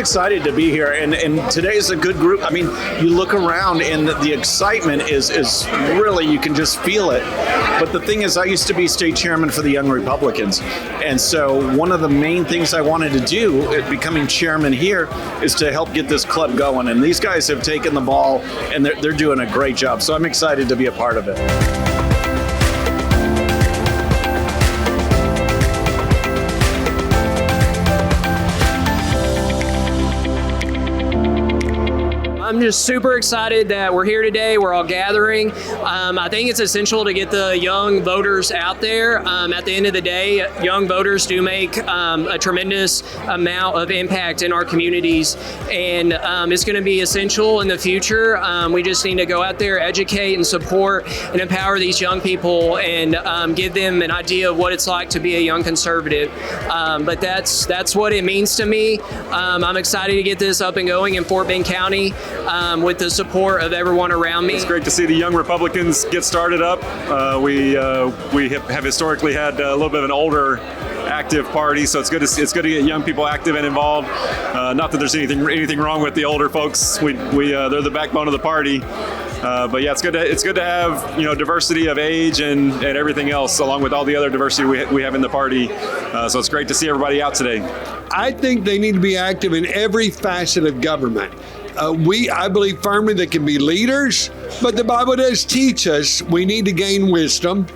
excited to be here, and today is a good group. I mean, you look around and the excitement is really, you can just feel it. But the thing is, I used to be state chairman for the Young Republicans, and so one of the main things I wanted to do, becoming chairman here, is to help get this club going. And these guys have taken the ball, and they're doing a great job. So I'm excited to be a part of it. I'm just super excited that we're here today. We're all gathering. I think it's essential to get the young voters out there. At the end of the day, young voters do make a tremendous amount of impact in our communities, and it's going to be essential in the future. We just need to go out there, educate and support and empower these young people, and give them an idea of what it's like to be a young conservative. But that's what it means to me. I'm excited to get this up and going in Fort Bend County. With the support of everyone around me. It's great to see the Young Republicans get started up. We have historically had a little bit of an older active party, so it's good to get young people active and involved. Not that there's anything wrong with the older folks. They're the backbone of the party. But yeah, it's good to have diversity of age and everything else, along with all the other diversity we have in the party. So it's great to see everybody out today. I think they need to be active in every facet of government. I believe firmly they can be leaders, but the Bible does teach us we need to gain wisdom.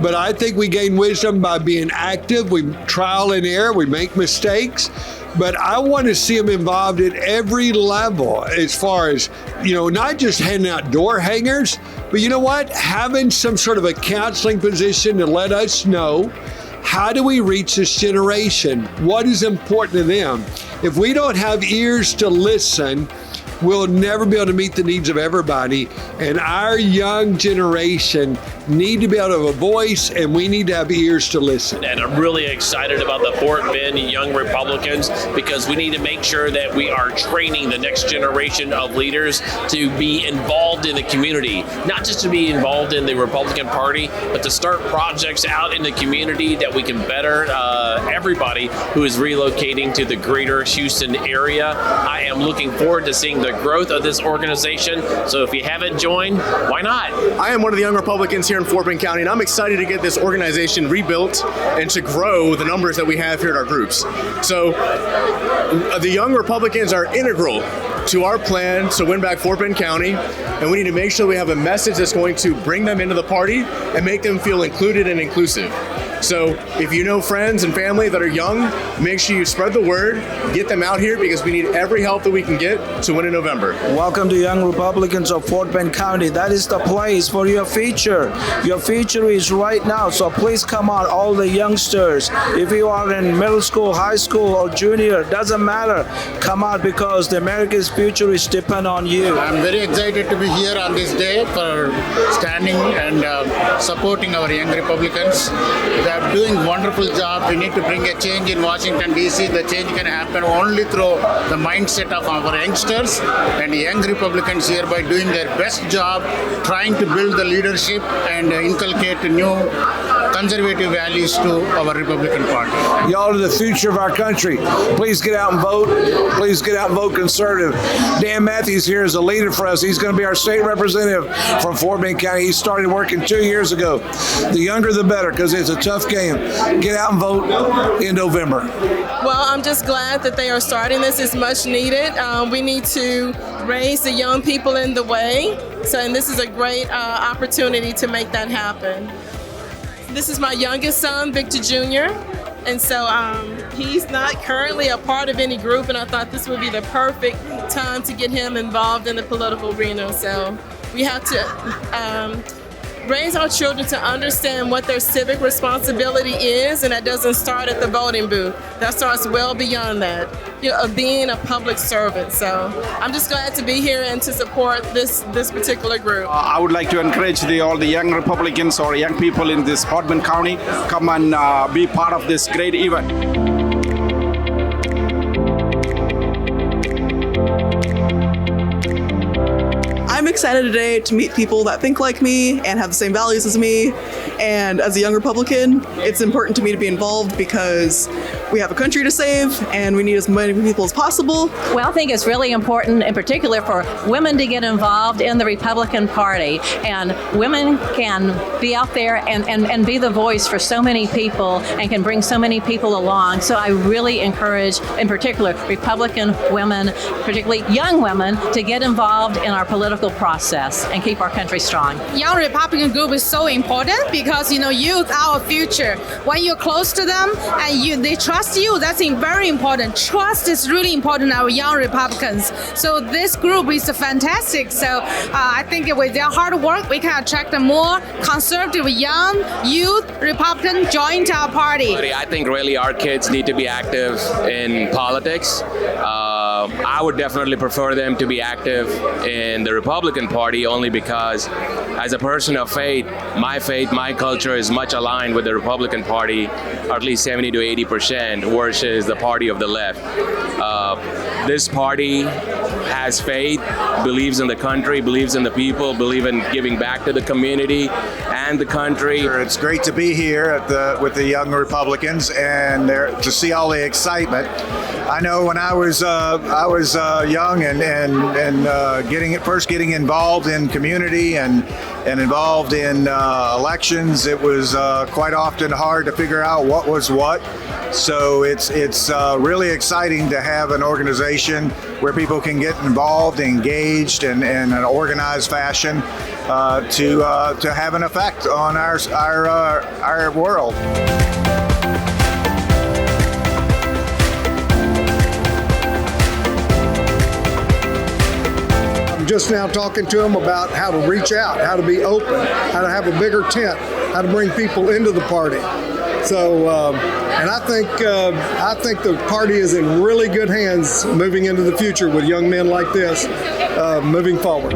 But I think we gain wisdom by being active. We trial and error. We make mistakes. But I want to see them involved at every level, as far as, not just handing out door hangers, but you know what? Having some sort of a counseling position to let us know, how do we reach this generation? What is important to them? If we don't have ears to listen, we'll never be able to meet the needs of everybody. And our young generation need to be able to have a voice, and we need to have ears to listen. And I'm really excited about the Fort Bend Young Republicans, because we need to make sure that we are training the next generation of leaders to be involved in the community, not just to be involved in the Republican Party, but to start projects out in the community that we can better everybody who is relocating to the greater Houston area. I am looking forward to seeing the growth of this organization. So if you haven't joined, why not? I am one of the Young Republicans here in Fort Bend County, and I'm excited to get this organization rebuilt and to grow the numbers that we have here at our groups. So the Young Republicans are integral to our plan to win back Fort Bend County, and we need to make sure we have a message that's going to bring them into the party and make them feel included and inclusive. So if you know friends and family that are young, make sure you spread the word, get them out here, because we need every help that we can get to win in November. Welcome to Young Republicans of Fort Bend County. That is the place for your future. Your future is right now, so please come out, all the youngsters. If you are in middle school, high school, or junior, doesn't matter. Come out, because the America's future is depend on you. I'm very excited to be here on this day for standing and supporting our Young Republicans. They are doing a wonderful job. We need to bring a change in Washington, D.C. The change can happen only through the mindset of our youngsters, and Young Republicans hereby doing their best job trying to build the leadership and inculcate new conservative values to our Republican Party. Y'all are the future of our country. Please get out and vote. Please get out and vote conservative. Dan Matthews here is a leader for us. He's going to be our state representative from Fort Bend County. He started working 2 years ago. The younger the better, because it's a tough game. Get out and vote in November. Well, I'm just glad that they are starting this. It's much needed. We need to raise the young people in the way. And this is a great opportunity to make that happen. This is my youngest son, Victor Jr., and so he's not currently a part of any group, and I thought this would be the perfect time to get him involved in the political arena. So we have to raise our children to understand what their civic responsibility is, and that doesn't start at the voting booth. That starts well beyond that, of being a public servant. So I'm just glad to be here and to support this particular group. I would like to encourage all the young Republicans or young people in this Fort Bend County, come and be part of this great event. I'm excited today to meet people that think like me and have the same values as me. And as a young Republican, it's important to me to be involved because we have a country to save and we need as many people as possible. Well, I think it's really important, in particular, for women to get involved in the Republican Party. And women can be out there and be the voice for so many people and can bring so many people along. So I really encourage, in particular, Republican women, particularly young women, to get involved in our political process and keep our country strong. Young Republican group is so important because, youth are our future. When you're close to them and they trust you, that's very important. Trust is really important in our young Republicans. So this group is fantastic. So I think with their hard work, we can attract a more conservative young youth Republican join to our party. I think really our kids need to be active in politics. I would definitely prefer them to be active in the Republican Party only because as a person of faith, my culture is much aligned with the Republican Party, or at least 70 to 80%, versus the party of the left. This party has faith, believes in the country, believes in the people, believes in giving back to the community and the country. It's great to be here with the Young Republicans and to see all the excitement. I know when I was young and getting involved in community and involved in elections, it was quite often hard to figure out what was what. So it's really exciting to have an organization where people can get involved, engaged in an organized fashion to have an effect on our world. Just now talking to them about how to reach out, how to be open, how to have a bigger tent, how to bring people into the party. So, and I think the party is in really good hands moving into the future with young men like this moving forward.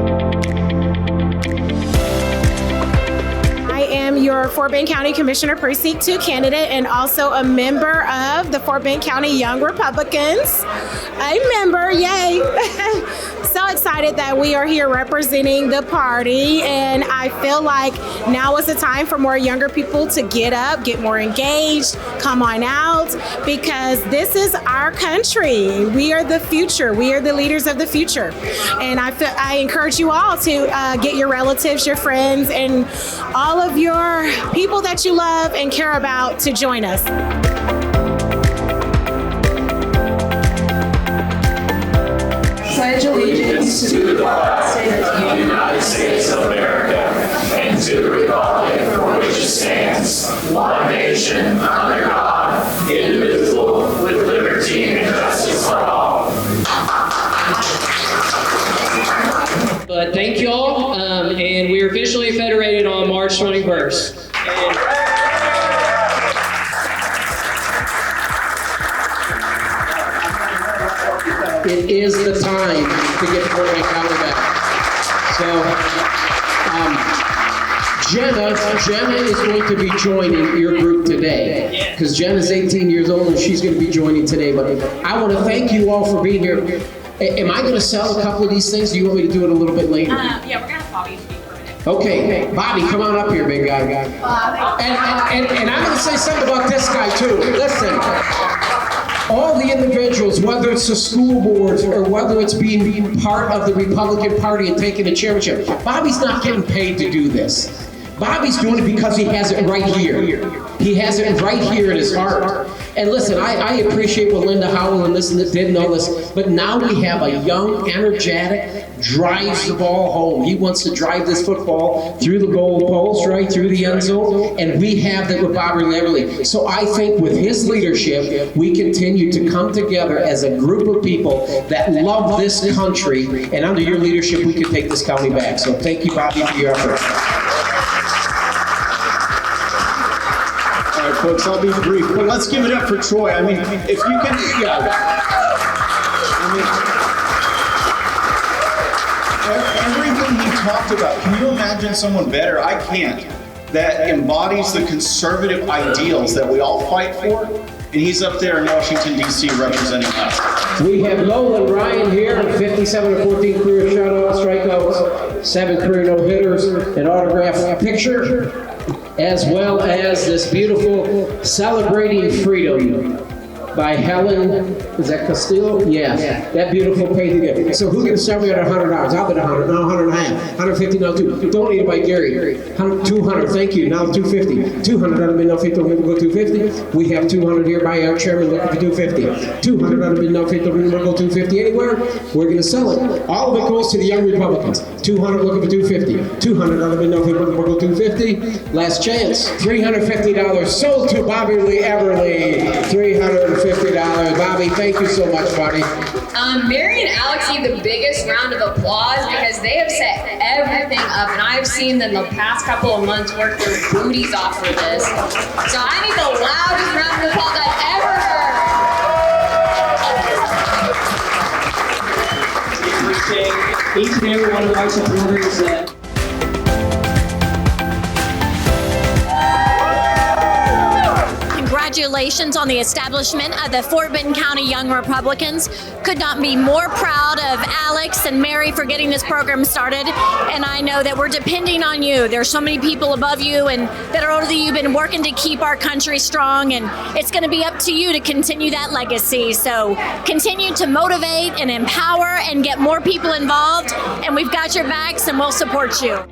I am your Fort Bend County Commissioner Precinct 2 candidate and also a member of the Fort Bend County Young Republicans. A member, yay! So excited that we are here representing the party, and I feel like now is the time for more younger people to get up, get more engaged, come on out, because this is our country. We are the future. We are the leaders of the future. And I encourage you all to get your relatives, your friends, and all of your people that you love and care about to join us. Pledge allegiance to the flag of the United States of America and to the republic for which it stands, one nation, under God, indivisible, with liberty and justice for all. But thank you all, and we are officially federated on March 21st. It is the time to get Fort Bend County back. So, Jenna is going to be joining your group today because Jenna's 18 years old and she's going to be joining today. But I want to thank you all for being here. Am I going to sell a couple of these things? Do you want me to do it a little bit later? Yeah, we're going to have Bobby speak for a minute. Okay, Bobby, come on up here, big guy. And I'm going to say something about this guy too. Listen. All the individuals, whether it's the school boards or whether it's being part of the Republican Party and taking the chairmanship, Bobby's not getting paid to do this. Bobby's doing it because he has it right here. He has it right here in his heart. And listen, I appreciate what Linda Howell and this did and all this, but now we have a young, energetic, drives the ball home. He wants to drive this football through the goal post, right through the end zone, and we have that with Bobby Leverly. So I think with his leadership, we continue to come together as a group of people that love this country, and under your leadership, we can take this county back. So thank you, Bobby, for your effort. All right, folks, I'll be brief, but let's give it up for Troy. I mean, if you can, everything he talked about, can you imagine someone better? I can't. that embodies the conservative ideals that we all fight for, and he's up there in Washington, D.C. representing us. We have Nolan Ryan here, 57 of 14 career shutouts, strikeouts, 7 career no-hitters, an autographed picture, as well as this beautiful Celebrating Freedom by Helen, is that Castillo? Yeah, that beautiful painting. So who's going to start me at $100? I'll bet 100, now 100 and a half, 150, now 2. Donated by Gary. 200, thank you, now 250. 200, that'll be no 50, we'll go 250. We have 200 here by our chairman looking for 250. 200, that'll be no 50, we'll go 250 anywhere. We're going to sell it. All of it goes to the Young Republicans. 200 looking for 250. 200, that'll be no 50, we'll go 250. Last chance, $350 sold to Bobby Lee Everly. $350. Bobby, thank you so much, buddy. Mary and Alex need the biggest round of applause because they have set everything up, and I've seen them the past couple of months work their booties off for this. So I need the loudest round of applause I've ever heard. Each and every one of our supporters. Congratulations on the establishment of the Fort Benton County Young Republicans. Could not be more proud of Alex and Mary for getting this program started. And I know that we're depending on you. There's so many people above you and that are older than you have been working to keep our country strong. And it's going to be up to you to continue that legacy. So continue to motivate and empower and get more people involved. And we've got your backs and we'll support you.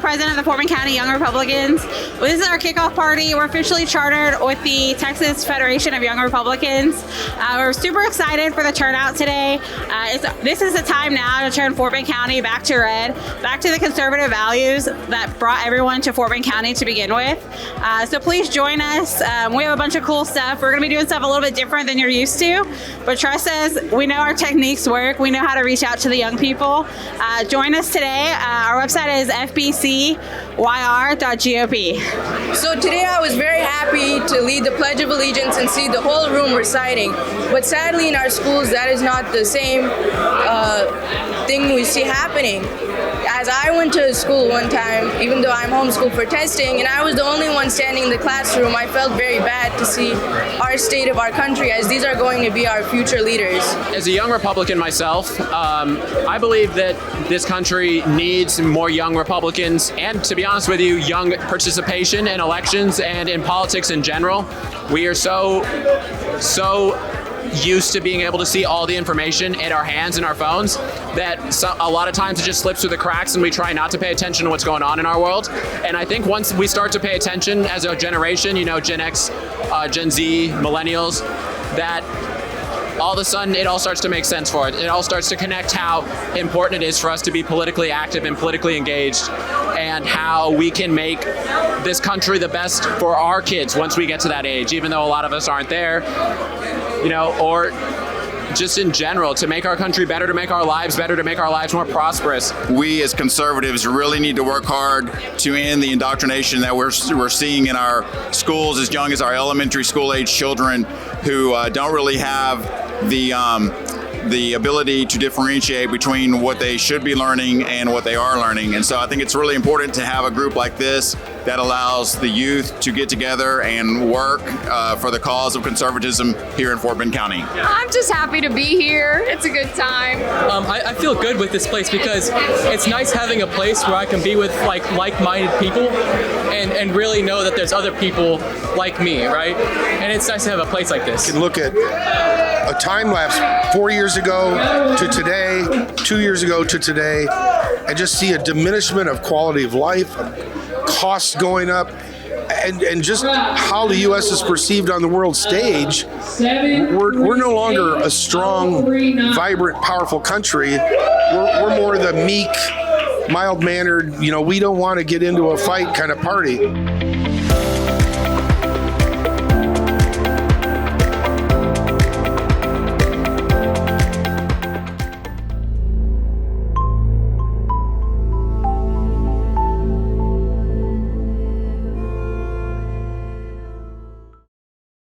President of the Fort Benton County Young Republicans. This is our kickoff party. We're officially chartered with the Texas Federation of Young Republicans. We're super excited for the turnout today. This is the time now to turn Fort Benton County back to red, back to the conservative values that brought everyone to Fort Benton County to begin with. So please join us. We have a bunch of cool stuff. We're going to be doing stuff a little bit different than you're used to, but trust us, we know our techniques work. We know how to reach out to the young people. Join us today. Our website is FBC yr.gop. So today I was very happy to lead the Pledge of Allegiance and see the whole room reciting. But sadly in our schools that is not the same thing we see happening. As I went to school one time, even though I'm homeschooled for testing, and I was the only one standing in the classroom, I felt very bad to see our state of our country, as these are going to be our future leaders. As a young Republican myself, I believe that this country needs more young Republicans and, to be honest with you, young participation in elections and in politics in general. We are so used to being able to see all the information in our hands and our phones that a lot of times it just slips through the cracks and we try not to pay attention to what's going on in our world. And I think once we start to pay attention as a generation, you know, Gen X, Gen Z, millennials, that all of a sudden it all starts to make sense for it. It all starts to connect how important it is for us to be politically active and politically engaged, and how we can make this country the best for our kids once we get to that age, even though a lot of us aren't there, you know, or just in general, to make our country better, to make our lives better, to make our lives more prosperous. We as conservatives really need to work hard to end the indoctrination that we're seeing in our schools as young as our elementary school age children who don't really have the ability to differentiate between what they should be learning and what they are learning. And so I think it's really important to have a group like this that allows the youth to get together and work for the cause of conservatism here in Fort Benton County. I'm just happy to be here. It's a good time. I feel good with this place because it's nice having a place where I can be with like-minded people and really know that there's other people like me, right? And it's nice to have a place like this. You can look at a time lapse 4 years ago to today, 2 years ago to today, and just see a diminishment of quality of life, costs going up, and just how the U.S. is perceived on the world stage. We're no longer a strong, vibrant, powerful country. We're more the meek, mild-mannered, we don't want to get into a fight kind of party.